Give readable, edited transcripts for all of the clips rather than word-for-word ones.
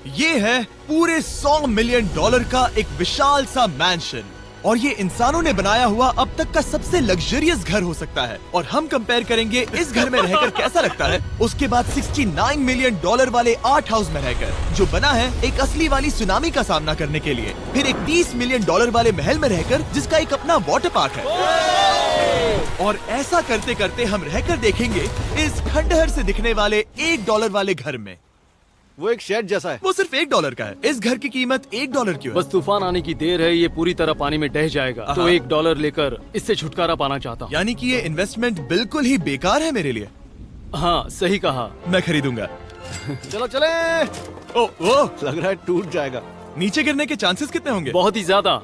ये है पूरे $100 मिलियन का एक विशाल सा मैंशन, और ये इंसानों ने बनाया हुआ अब तक का सबसे लग्जरियस घर हो सकता है। और हम कंपेयर करेंगे इस घर में रहकर कैसा लगता है उसके बाद $69 मिलियन वाले आर्ट हाउस में रहकर, जो बना है एक असली वाली सुनामी का सामना करने के लिए। फिर एक $30 मिलियन वाले महल में रहकर जिसका एक अपना वाटर पार्क है। और ऐसा करते करते हम रहकर देखेंगे इस खंडहर से दिखने वाले $1 वाले घर में। वो एक शेड जैसा है। वो सिर्फ $1 का है। इस घर की कीमत $1 क्यों है? बस तूफान आने की देर है, ये पूरी तरह पानी में ढह जाएगा, तो $1 लेकर इससे छुटकारा पाना चाहता हूँ। यानी कि ये इन्वेस्टमेंट बिल्कुल ही बेकार है मेरे लिए। हाँ सही कहा। मैं खरीदूंगा। चलो चले। ओ, लग रहा है टूट जाएगा। नीचे गिरने के चांसेस कितने होंगे? बहुत ही ज्यादा।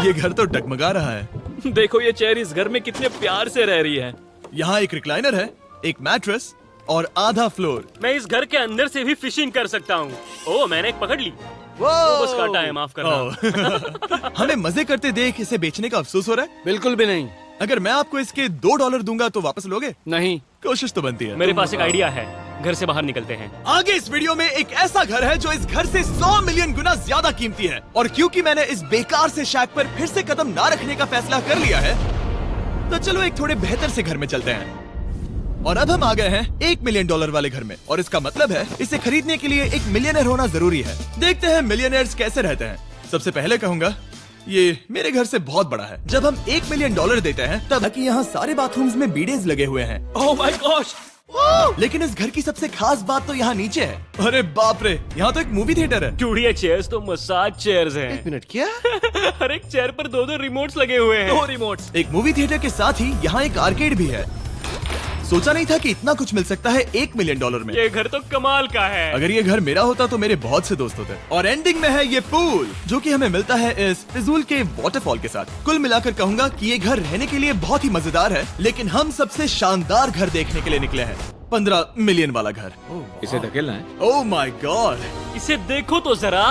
ये घर तो डगमगा रहा है। देखो ये चेयर इस घर में कितने प्यार से रह रही है। यहाँ एक रिक्लाइनर है, एक मैट्रेस और आधा फ्लोर। मैं इस घर के अंदर से भी फिशिंग कर सकता हूँ। ओह मैंने एक पकड़ ली। बस काटा है, माफ करना। हमें मजे करते देख इसे बेचने का अफसोस हो रहा है? बिल्कुल भी नहीं। अगर मैं आपको इसके $2 दूंगा तो वापस लोगे? नहीं। कोशिश तो बनती है। मेरे पास एक आइडिया है, घर से बाहर निकलते हैं। आगे इस वीडियो में एक ऐसा घर है जो इस घर से 100 मिलियन गुना ज्यादा कीमती है, और क्योंकि मैंने इस बेकार से शैक पर फिर से कदम ना रखने का फैसला कर लिया है, तो चलो एक थोड़े बेहतर से घर में चलते हैं। और अब हम आ गए हैं $1 मिलियन वाले घर में, और इसका मतलब है इसे खरीदने के लिए एक मिलियनर होना जरूरी है। देखते हैं मिलियनर्स कैसे रहते हैं। सबसे पहले कहूंगा ये मेरे घर से बहुत बड़ा है। जब हम $1 मिलियन देते हैं तब कि यहाँ सारे बाथरूम्स में बीडेज लगे हुए हैं। Oh my gosh. लेकिन इस घर की सबसे खास बात तो यहाँ नीचे है। अरे बाप रे, यहाँ तो एक मूवी थिएटर है। चूड़िया चेयर्स तो मसाज चेयर्स हैं। 1 मिनट क्या? हर एक चेयर पर 2 रिमोट्स लगे हुए हैं। 2 रिमोट्स। एक मूवी थिएटर के साथ ही यहाँ एक आर्केड भी है। सोचा नहीं था कि इतना कुछ मिल सकता है $1 मिलियन में। ये घर तो कमाल का है। अगर ये घर मेरा होता तो मेरे बहुत से दोस्त होते। और एंडिंग में है ये पूल, जो कि हमें मिलता है इस फिजूल के वाटरफॉल के साथ। कुल मिलाकर कहूंगा कि ये घर रहने के लिए बहुत ही मजेदार है, लेकिन हम सबसे शानदार घर देखने के लिए निकले हैं। 15 मिलियन वाला घर। इसे धकेलना है। ओह माय गॉड, इसे देखो तो जरा।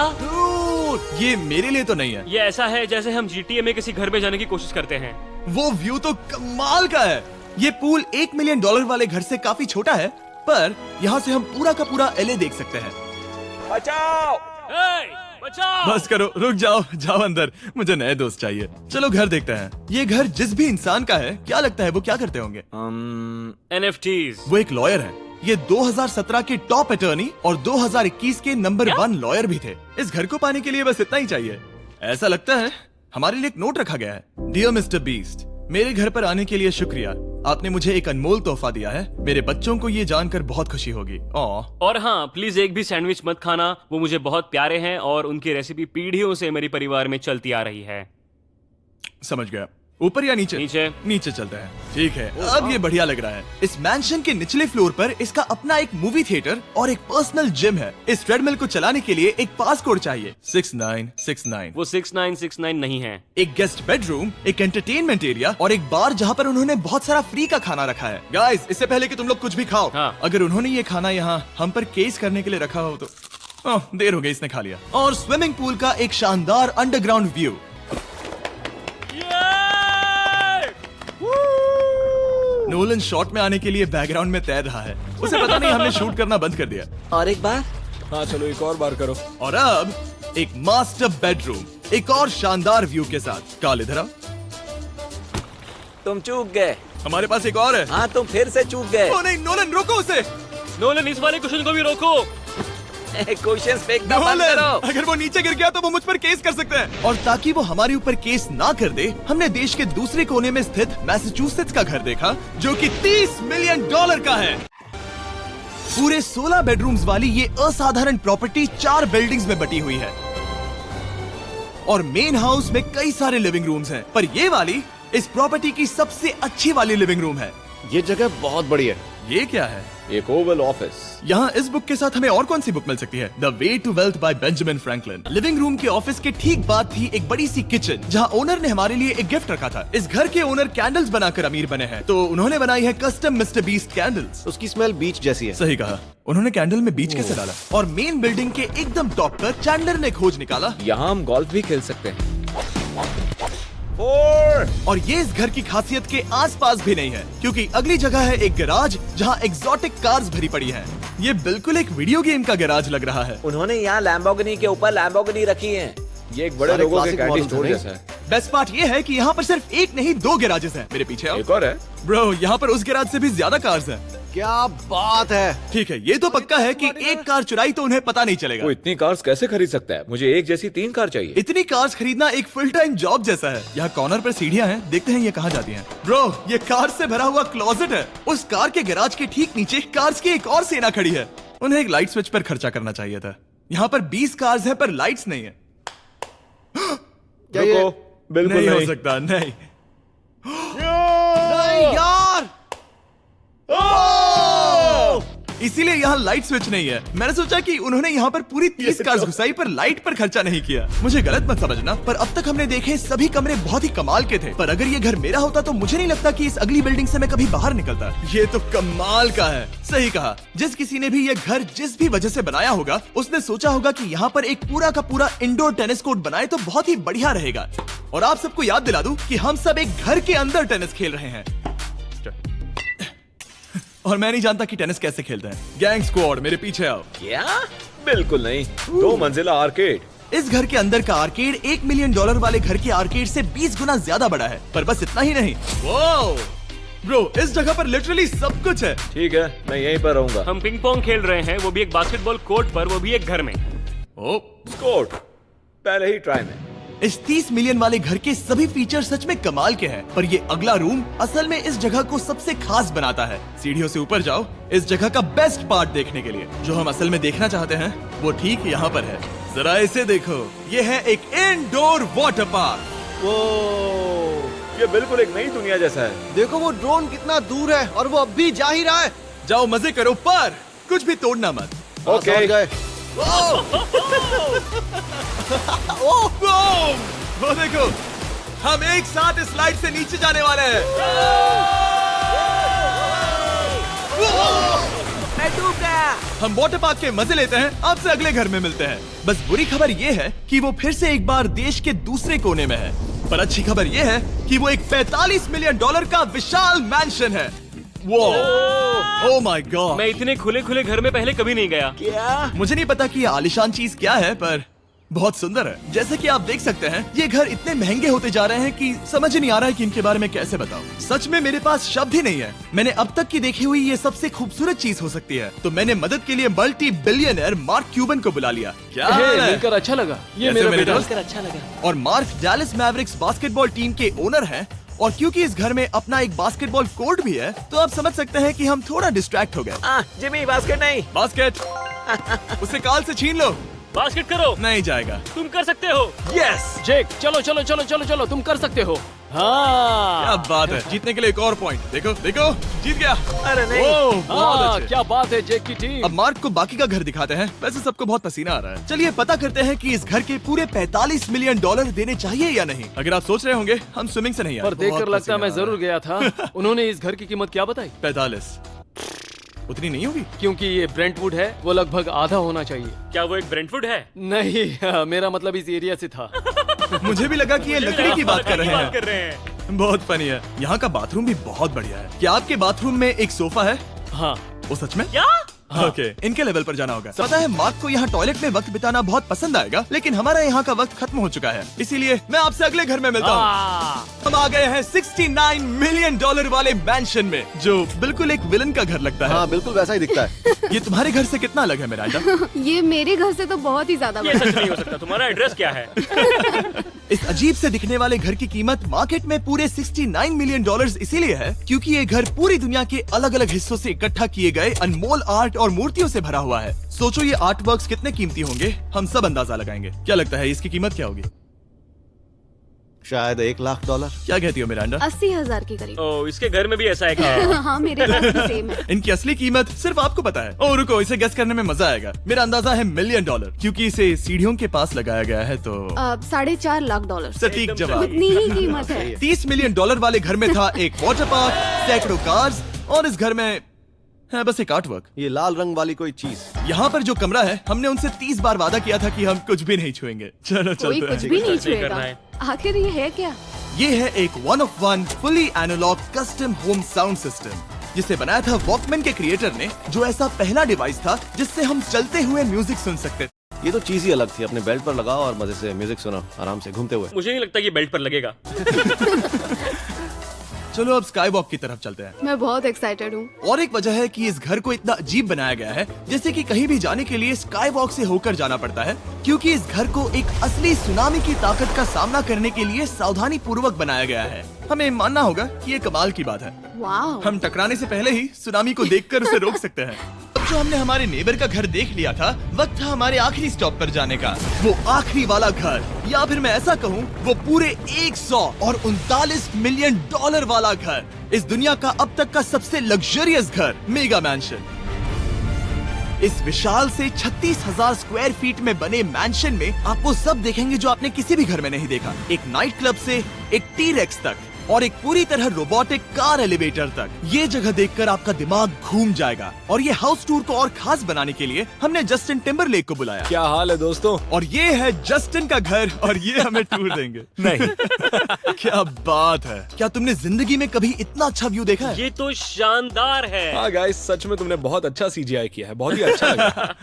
ये मेरे लिए तो नहीं है। ये ऐसा है जैसे हम GTA में किसी घर में जाने की कोशिश करते हैं। वो व्यू तो कमाल का है। ये पूल $1 मिलियन वाले घर से काफी छोटा है, पर यहाँ से हम पूरा का पूरा LA देख सकते हैं। बचाओ! बचाओ! बस करो, रुक जाओ, जाओ अंदर, मुझे नए दोस्त चाहिए। चलो घर देखते हैं। ये घर जिस भी इंसान का है, क्या लगता है वो क्या करते होंगे? NFTs। वो एक लॉयर है। ये 2017 के टॉप अटर्नी और 2021 के नंबर 1 लॉयर भी थे। इस घर को पाने के लिए बस इतना ही चाहिए। ऐसा लगता है हमारे लिए एक नोट रखा गया है। डियर मिस्टर बीस्ट, मेरे घर पर आने के लिए शुक्रिया। आपने मुझे एक अनमोल तोहफा दिया है। मेरे बच्चों को ये जानकर बहुत खुशी होगी। और हाँ, प्लीज एक भी सैंडविच मत खाना, वो मुझे बहुत प्यारे हैं और उनकी रेसिपी पीढ़ियों से मेरे परिवार में चलती आ रही है। समझ गया। ऊपर या नीचे? नीचे। नीचे चलते हैं। ठीक है, अब ये बढ़िया लग रहा है। इस मैंशन के निचले फ्लोर पर इसका अपना एक मूवी थिएटर और एक पर्सनल जिम है। इस ट्रेडमिल को चलाने के लिए एक पास कोड चाहिए, 6969। वो 6969 नहीं है। एक गेस्ट बेडरूम, एक एंटरटेनमेंट एरिया और एक बार जहाँ पर उन्होंने बहुत सारा फ्री का खाना रखा है। गाइस, इससे पहले कि तुम लोग कुछ भी खाओ, हाँ। अगर उन्होंने ये खाना यहाँ हम पर केस करने के लिए रखा हो तो देर हो गई, इसने खा लिया। और स्विमिंग पूल का एक शानदार अंडरग्राउंड व्यू। नोलन शॉट में आने के लिए बैकग्राउंड में तैर रहा है। उसे पता नहीं हमने शूट करना बंद कर दिया। और एक बार। हाँ चलो एक और बार करो। और अब एक मास्टर बेडरूम, एक और शानदार व्यू के साथ। काल इधर आओ। तुम चूक गए। हमारे पास एक और है। हाँ तुम फिर से चूक गए। ओ नहीं, नोलन रोको उसे। नोलन, इस वाले क्वेश्चन को भी रोको। क्वेश्चन फेंकना बंद नोलन, करो। अगर वो नीचे गिर गया तो वो मुझ पर केस कर सकते हैं। और ताकि वो हमारे ऊपर केस ना कर दे, हमने देश के दूसरे कोने में स्थित मैसाचुसेट्स का घर देखा, जो कि $30 मिलियन का है। पूरे 16 बेडरूम्स वाली ये असाधारण प्रॉपर्टी 4 बिल्डिंग्स में बटी हुई है, और मेन हाउस में कई सारे लिविंग रूम्स हैं, पर ये वाली इस प्रॉपर्टी की सबसे अच्छी वाली लिविंग रूम है। ये जगह बहुत बड़ी है। ये क्या है? एक ओवल ऑफिस। यहाँ इस बुक के साथ हमें और कौन सी बुक मिल सकती है? The way to wealth by Benjamin Franklin. Living room के ऑफिस के ठीक बाद थी एक बड़ी सी किचन, जहाँ ओनर ने हमारे लिए एक गिफ्ट रखा था। इस घर के ओनर कैंडल्स बनाकर अमीर बने हैं, तो उन्होंने बनाई है कस्टम मिस्टर बीस्ट कैंडल्स। उसकी स्मेल बीच जैसी है। सही कहा। उन्होंने कैंडल में बीच कैसे डाला? और मेन बिल्डिंग के एकदम टॉप पर चैंडलर ने खोज निकाला, यहाँ हम गोल्फ भी खेल सकते हैं। 4। और ये इस घर की खासियत के आसपास भी नहीं है, क्योंकि अगली जगह है एक गैराज जहाँ एग्जॉटिक कार्स भरी पड़ी हैं। ये बिल्कुल एक वीडियो गेम का गैराज लग रहा है। उन्होंने यहाँ लैम्बोर्गिनी के ऊपर लैम्बोर्गिनी रखी है। ये एक बड़े सारे लोगों के classic कैंडी models स्टोर हैं, जैसा है। बेस्ट पार्ट ये है कि यहाँ पर सिर्फ एक नहीं 2 गैराजेस हैं। मेरे पीछे आओ। एक और है। ब्रो, यहाँ पर उस गैराज से भी ज्यादा कार्स हैं। क्या बात है। ठीक है, ये तो पक्का है कि एक कार चुराई तो उन्हें पता नहीं चलेगा। वो इतनी कार्स कैसे खरीद सकता है? मुझे एक जैसी 3 कार चाहिए। इतनी कार्स खरीदना एक फुल टाइम जॉब जैसा है। यहाँ कॉर्नर पर सीढ़ियाँ हैं, देखते हैं ये कहाँ जाती हैं। ब्रो, ये कार से भरा हुआ क्लोजेट है। उस कार के गैराज के ठीक नीचे कार्स की एक और सेना खड़ी है। उन्हें एक लाइट स्विच पर खर्चा करना चाहिए था। यहाँ पर 20 कार्स है पर लाइट्स नहीं है। क्या ये रुको, बिल्कुल नहीं हो नहीं। सकता, नहीं। नहीं यार। इसीलिए यहाँ लाइट स्विच नहीं है। मैंने सोचा कि उन्होंने यहाँ पर पूरी 30 कार्स घुसाई पर लाइट पर खर्चा नहीं किया। मुझे गलत मत समझना, पर अब तक हमने देखे सभी कमरे बहुत ही कमाल के थे। पर अगर ये घर मेरा होता तो मुझे नहीं लगता कि इस अगली बिल्डिंग से मैं कभी बाहर निकलता। ये तो कमाल का है। सही कहा। जिस किसी ने भी ये घर जिस भी वजह से बनाया होगा, उसने सोचा होगा कि यहाँ पर एक पूरा का पूरा इंडोर टेनिस कोर्ट बनाए तो बहुत ही बढ़िया रहेगा। और आप सबको याद दिला दूं कि हम सब एक घर के अंदर टेनिस खेल रहे हैं। और मैं नहीं जानता कि टेनिस कैसे खेलते हैं। गैंग स्क्वाड, मेरे पीछे आओ। क्या? बिल्कुल नहीं। 2 मंजिला आर्केड। इस घर के अंदर का आर्केड $1 मिलियन वाले घर के आर्केड से 20 गुना ज्यादा बड़ा है। पर बस इतना ही नहीं। वाओ! ब्रो, इस जगह पर लिटरली सब कुछ है। ठीक है, मैं यहीं पर रहूंगा। हम पिंग पोंग खेल रहे हैं, वो भी एक बास्केटबॉल कोर्ट पर, वो भी एक घर में। ओ, स्कोट पहले ही ट्राई में। इस 30 मिलियन वाले घर के सभी फीचर सच में कमाल के हैं। पर ये अगला रूम असल में इस जगह को सबसे खास बनाता है। सीढ़ियों से ऊपर जाओ इस जगह का बेस्ट पार्ट देखने के लिए। जो हम असल में देखना चाहते हैं वो ठीक यहाँ पर है। जरा इसे देखो, ये है एक इंडोर वाटर पार्क। वो ये बिल्कुल एक नई दुनिया जैसा है। देखो वो ड्रोन कितना दूर है और वो अब भी जा ही रहा है। जाओ मजे करो, पर कुछ भी तोड़ना मत। ओके। समझ गए। वो देखो, हम एक साथ इस स्लाइड से नीचे जाने वाले हैं। मैं डूब गया। हम वाटर पार्क के मजे लेते हैं। आपसे अगले घर में मिलते हैं। बस बुरी खबर ये है कि वो फिर से एक बार देश के दूसरे कोने में है। पर अच्छी खबर ये है कि वो एक $45 मिलियन का विशाल मैंशन है। Oh my God! मैं इतने खुले खुले घर में पहले कभी नहीं गया। क्या? मुझे नहीं पता कि ये आलीशान चीज क्या है, पर बहुत सुंदर है। जैसे कि आप देख सकते हैं, ये घर इतने महंगे होते जा रहे हैं कि समझ ही नहीं आ रहा है कि इनके बारे में कैसे बताऊं। सच में मेरे पास शब्द ही नहीं है। मैंने अब तक की देखी हुई ये सबसे खूबसूरत चीज हो सकती है। तो मैंने मदद के लिए मल्टी बिलियनर मार्क क्यूबन को बुला लिया। क्या हाल है? मिलकर अच्छा लगा। ये कैसे मेरा मेरे बेटा। दोस्त? अच्छा लगा। और mark Dallas Mavericks basketball team के ओनर हैं। और क्योंकि इस घर में अपना एक बास्केटबॉल कोर्ट भी है, तो आप समझ सकते हैं कि हम थोड़ा डिस्ट्रैक्ट हो गए। जिमी बास्केट नहीं। बास्केट उसे काल से छीन लो। बास्केट करो, नहीं जाएगा। तुम कर सकते हो। यस! जेक, चलो चलो चलो चलो चलो, तुम कर सकते हो। हाँ क्या बात है। जीतने के लिए एक और पॉइंट। देखो देखो, जीत गया। अरे नहीं। ओह, बहुत हाँ, अच्छे। क्या बात है जेक की टीम। अब मार्क को बाकी का घर दिखाते हैं। वैसे सबको बहुत पसीना आ रहा है। चलिए पता करते हैं कि इस घर के पूरे $45 मिलियन देने चाहिए या नहीं। अगर आप सोच रहे होंगे हम स्विमिंग से नहीं आए, पर देखकर बहुत लगता पसीना मैं आ रहा जरूर गया था। उन्होंने इस घर की कीमत क्या बताई? है। 45 उतनी नहीं होगी। क्योंकि ये ब्रेंटवुड है, वो लगभग आधा होना चाहिए। क्या वो एक ब्रेंटफुड है? नहीं, मेरा मतलब इस एरिया से था। मुझे भी लगा कि ये लकड़ी की बात कर रहे कर हैं। रहे हैं। बहुत फनी है। यहाँ का बाथरूम भी बहुत बढ़िया है। क्या आपके बाथरूम में एक सोफा है? हाँ, वो सच में? क्या? ओके, इनके लेवल पर जाना होगा। पता है मार्क को यहाँ टॉयलेट में वक्त बिताना बहुत पसंद आएगा, लेकिन हमारा यहाँ का वक्त खत्म हो चुका है। इसीलिए मैं आपसे अगले घर में मिलता हूँ। हम आ गए हैं $69 मिलियन वाले मैंशन में, जो बिल्कुल एक विलन का घर लगता है। हाँ बिल्कुल वैसा ही दिखता है। ये तुम्हारे घर से कितना अलग है मिरांडा? ये मेरे घर से तो बहुत ही ज्यादा ये बड़ा सच नहीं हो सकता। तुम्हारा एड्रेस क्या है? इस अजीब से दिखने वाले घर की कीमत मार्केट में पूरे $69 मिलियन इसीलिए है क्योंकि ये घर पूरी दुनिया के अलग अलग हिस्सों से इकट्ठा किए गए अनमोल आर्ट और मूर्तियों से भरा हुआ है। सोचो ये आर्ट वर्क्स कितने कीमती होंगे, हम सब अंदाजा लगाएंगे। क्या लगता है इसकी कीमत क्या होगी? शायद $1 लाख। क्या कहती हो मिरांडा? 80,000 के करीब। ओ, इसके घर में भी ऐसा है क्या? हाँ मेरे पास भी सेम है। इनकी असली कीमत सिर्फ आपको पता है। ओ रुको, इसे गेस करने में मजा आएगा। मेरा अंदाजा है $1 मिलियन, क्योंकि इसे सीढ़ियों के पास लगाया गया है। तो $4.5 लाख। सटीक एकदम जवाब। उतनी ही कीमत है। $30 मिलियन वाले घर में था एक वाटर पार्क, सैकड़ों कार्स, और इस घर में है बस एक आर्ट वर्क। ये लाल रंग वाली कोई चीज। यहाँ पर जो कमरा है, हमने उनसे 30 बार वादा किया था कि हम कुछ भी नहीं छुएंगे। चलो कोई चलते कुछ हैं। भी नहीं नहीं करना छुएगा। है। आखिर ये है क्या? ये है एक 1 fully analogue custom home sound system जिसे बनाया था वॉकमैन के क्रिएटर ने, जो ऐसा पहला डिवाइस था जिससे हम चलते हुए म्यूजिक सुन सकते थे। ये तो चीज ही अलग थी। अपने बेल्ट पर लगाओ और मजे से म्यूजिक सुनो आराम से घूमते हुए। मुझे नहीं लगता कि बेल्ट पर लगेगा। चलो अब स्काई वॉक की तरफ चलते हैं। मैं बहुत एक्साइटेड हूँ। और एक वजह है कि इस घर को इतना अजीब बनाया गया है, जैसे कि कहीं भी जाने के लिए स्काई वॉक से होकर जाना पड़ता है, क्योंकि इस घर को एक असली सुनामी की ताकत का सामना करने के लिए सावधानी पूर्वक बनाया गया है। हमें मानना होगा कि ये कमाल की बात है। वाह। हम टकराने से पहले ही सुनामी को देखकर उसे रोक सकते हैं। अब जो हमने हमारे नेबर का घर देख लिया था, वक्त था हमारे आखिरी स्टॉप पर जाने का। वो आखिरी वाला घर, या फिर मैं ऐसा कहूँ, वो पूरे 139 मिलियन डॉलर वाला घर। इस दुनिया का अब तक का सबसे लग्जरियस घर, मेगा मैंशन। इस विशाल से 36,000 स्क्वायर फीट में बने मैंशन में आप वो सब देखेंगे जो आपने किसी भी घर में नहीं देखा। एक नाइट क्लब से एक टी-रेक्स तक और एक पूरी तरह रोबोटिक कार एलिवेटर तक। ये जगह देखकर आपका दिमाग घूम जाएगा। और ये हाउस टूर को और खास बनाने के लिए हमने जस्टिन टिम्बरलेक को बुलाया। क्या हाल है दोस्तों? और ये है जस्टिन का घर और ये हमें टूर देंगे। नहीं। क्या बात है, क्या तुमने जिंदगी में कभी इतना अच्छा व्यू देखा है? ये तो शानदार है। हाँ गाइस, सच में तुमने बहुत अच्छा CGI किया है। बहुत ही अच्छा लगा।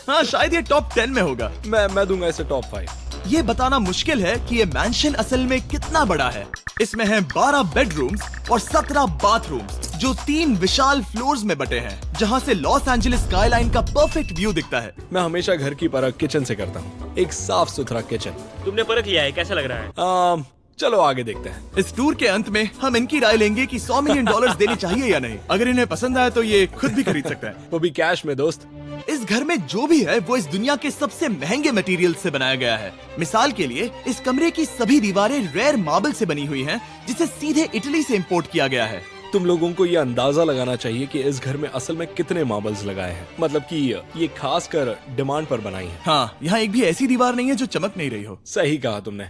हाँ, शायद ये टॉप 10 में होगा। मैं दूंगा इसे टॉप 5। ये बताना मुश्किल है कि ये मैंशन असल में कितना बड़ा है। इसमें हैं 12 बेडरूम्स और 17 बाथरूम्स, जो 3 विशाल फ्लोर्स में बटे हैं, जहां से लॉस एंजलिस स्काईलाइन का परफेक्ट व्यू दिखता है। मैं हमेशा घर की परख किचन से करता हूँ। एक साफ सुथरा किचन। तुमने परख लिया है, कैसा लग रहा है? चलो आगे देखते हैं। इस टूर के अंत में हम इनकी राय लेंगे कि 100 मिलियन डॉलर्स देने चाहिए या नहीं। अगर इन्हें पसंद आया तो ये खुद भी खरीद सकते हैं। वो भी कैश में दोस्त। इस घर में जो भी है वो इस दुनिया के सबसे महंगे मटेरियल से बनाया गया है। मिसाल के लिए इस कमरे की सभी दीवारें रेयर मार्बल से बनी हुई हैं, जिसे सीधे इटली से इंपोर्ट किया गया है। तुम लोगों को ये अंदाजा लगाना चाहिए कि इस घर में असल में कितने मार्बल्स लगाए हैं। मतलब कि ये खास कर डिमांड पर बनाई है। हाँ, यहाँ एक भी ऐसी दीवार नहीं है जो चमक नहीं रही हो। सही कहा तुमने।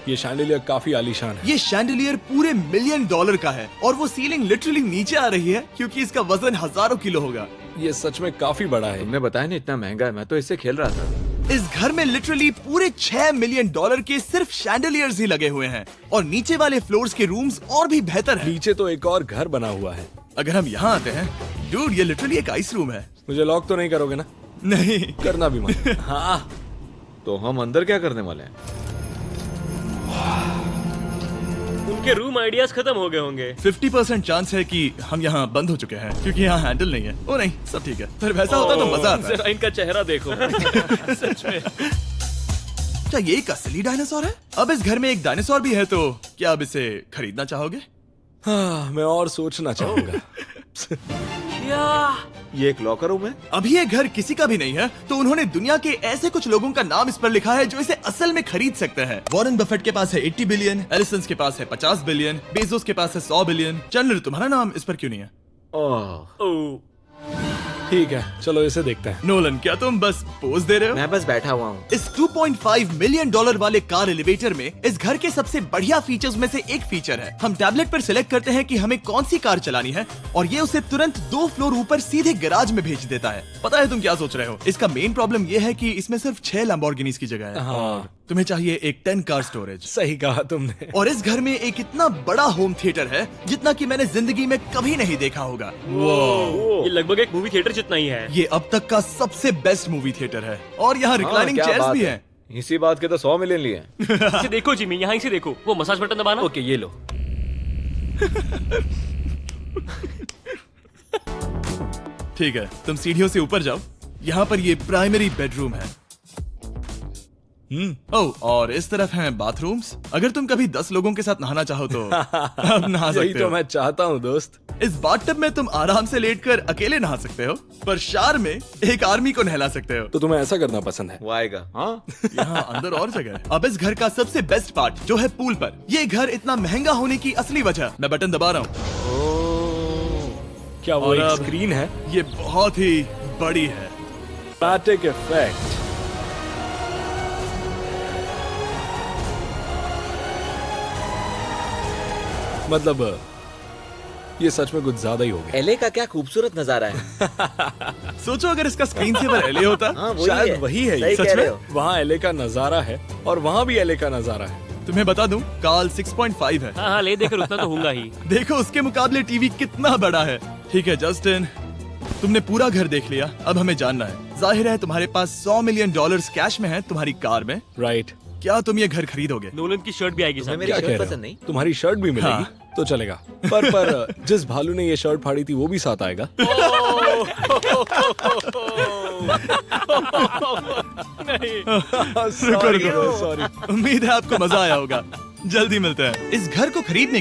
ये शैंडिलियर काफी आलीशान है। ये शैंडिलियर पूरे $1 मिलियन का है और वो सीलिंग लिटरली नीचे आ रही है, क्योंकि इसका वजन हजारों किलो होगा। ये सच में काफी बड़ा है। तुमने बताया ना इतना महंगा है, मैं तो इससे खेल रहा था। इस घर में लिटरली पूरे $6 मिलियन के सिर्फ शैंडिलियर्स ही लगे हुए हैं। और नीचे वाले फ्लोर्स के रूम्स और भी बेहतर हैं। नीचे तो एक और घर बना हुआ है। अगर हम यहाँ आते हैं, डूड, ये लिटरली एक आइस रूम है। मुझे लॉक तो नहीं करोगे ना? नहीं करना भी मत। हाँ, तो हम अंदर क्या करने वाले हैं? उनके रूम आइडियाज खत्म हो गए होंगे। 50% चांस है कि हम यहाँ बंद हो चुके हैं, क्योंकि यहाँ हैंडल नहीं है। ओ नहीं, सब ठीक है। पर वैसा होता तो मजा आता है। जरा इनका चेहरा देखो। सच में। क्या ये एक असली डायनासोर है? अब इस घर में एक डायनासोर भी है, तो क्या अब इसे खरीदना चाहोगे? हाँ, मैं और सोचना चाहूंगा। ये एक लॉकर रूम है? अभी ये घर किसी का भी नहीं है, तो उन्होंने दुनिया के ऐसे कुछ लोगों का नाम इस पर लिखा है जो इसे असल में खरीद सकते हैं। वॉरेन बफेट के पास है 80 बिलियन, एलिसन के पास है 50 बिलियन, बेजोस के पास है 100 बिलियन। चैंडलर, तुम्हारा नाम इस पर क्यों नहीं है? ओह, ठीक है, चलो इसे देखते हैं। नोलन, क्या तुम बस पोज दे रहे हो? मैं बस बैठा हुआ हूँ। इस $2.5 मिलियन वाले कार एलिवेटर में इस घर के सबसे बढ़िया फीचर्स में से एक फीचर है। हम टैबलेट पर सिलेक्ट करते हैं कि हमें कौन सी कार चलानी है और ये उसे तुरंत 2 फ्लोर ऊपर सीधे गैराज में भेज देता है। पता है तुम क्या सोच रहे हो? इसका मेन प्रॉब्लम ये है कि इसमें सिर्फ 6 लैम्बोर्गिनीज की जगह है। हाँ, तुम्हें चाहिए एक 10 कार स्टोरेज। सही कहा तुमने। और इस घर में एक इतना बड़ा होम थिएटर है जितना कि मैंने जिंदगी में कभी नहीं देखा होगा। ये लगभग एक मूवी थिएटर जितना ही है। ये अब तक का सबसे बेस्ट मूवी थिएटर है और यहाँ रिक्लाइनिंग क्या चेयर्स बात भी है। हैं। इसी बात के तो 100 मिलियन लिए हैं। इसे देखो जिमी, यहाँ इसे देखो। वो मसाज बटन दबाना। ओके, ये लो। ठीक है, तुम सीढ़ियों से ऊपर जाओ। यहाँ पर ये प्राइमरी बेडरूम है। ओह, और इस तरफ हैं बाथरूम्स। अगर तुम कभी 10 लोगों के साथ नहाना चाहो तो अब नहा यही सकते तो हो। मैं चाहता हूँ दोस्त। इस बाथटब में तुम आराम से लेटकर अकेले नहा सकते हो, पर शार में एक आर्मी को नहला सकते हो। तो तुम्हें ऐसा करना पसंद है? वो आएगा। हाँ, यहाँ अंदर और जगह है। अब इस घर का सबसे बेस्ट पार्ट जो है पूल पर। ये घर इतना महंगा होने की असली वजह, मैं बटन दबा रहा हूँ। क्या वो और एक अब- स्क्रीन है? ये बहुत ही बड़ी है। Static effect. मतलब ये सच में कुछ ज्यादा ही हो गया। एले का क्या खूबसूरत नजारा है। सोचो अगर इसका स्क्रीन सेवर एले होता। हाँ, वही शायद है। वही है ये। सही सच कह रहे में? हो। वहाँ एले का नजारा है और वहाँ भी एले का नजारा है। तुम्हें बता दूं, काल 6.5 है। हाँ हाँ, ले देकर उतना तो होगा ही। देखो उसके मुकाबले टीवी कितना बड़ा है। ठीक है जस्टिन, तुमने पूरा घर देख लिया, अब हमें जानना है। जाहिर है तुम्हारे पास $100 मिलियन कैश में है तुम्हारी कार में। राइट। क्या तुम ये घर खरीदोगे? नोलन की शर्ट भी आएगी तुम्हें साथ मेरी क्या कह शर्ट रहे पसंद हो? नहीं? तुम्हारी शर्ट भी मिलेगी हाँ। तो चलेगा। पर जिस भालू ने ये शर्ट फाड़ी थी वो भी साथ आएगा। रुको, रुको। सॉरी। उम्मीद है आपको मजा आया होगा। जल्दी मिलते हैं। इस घर को खरीदने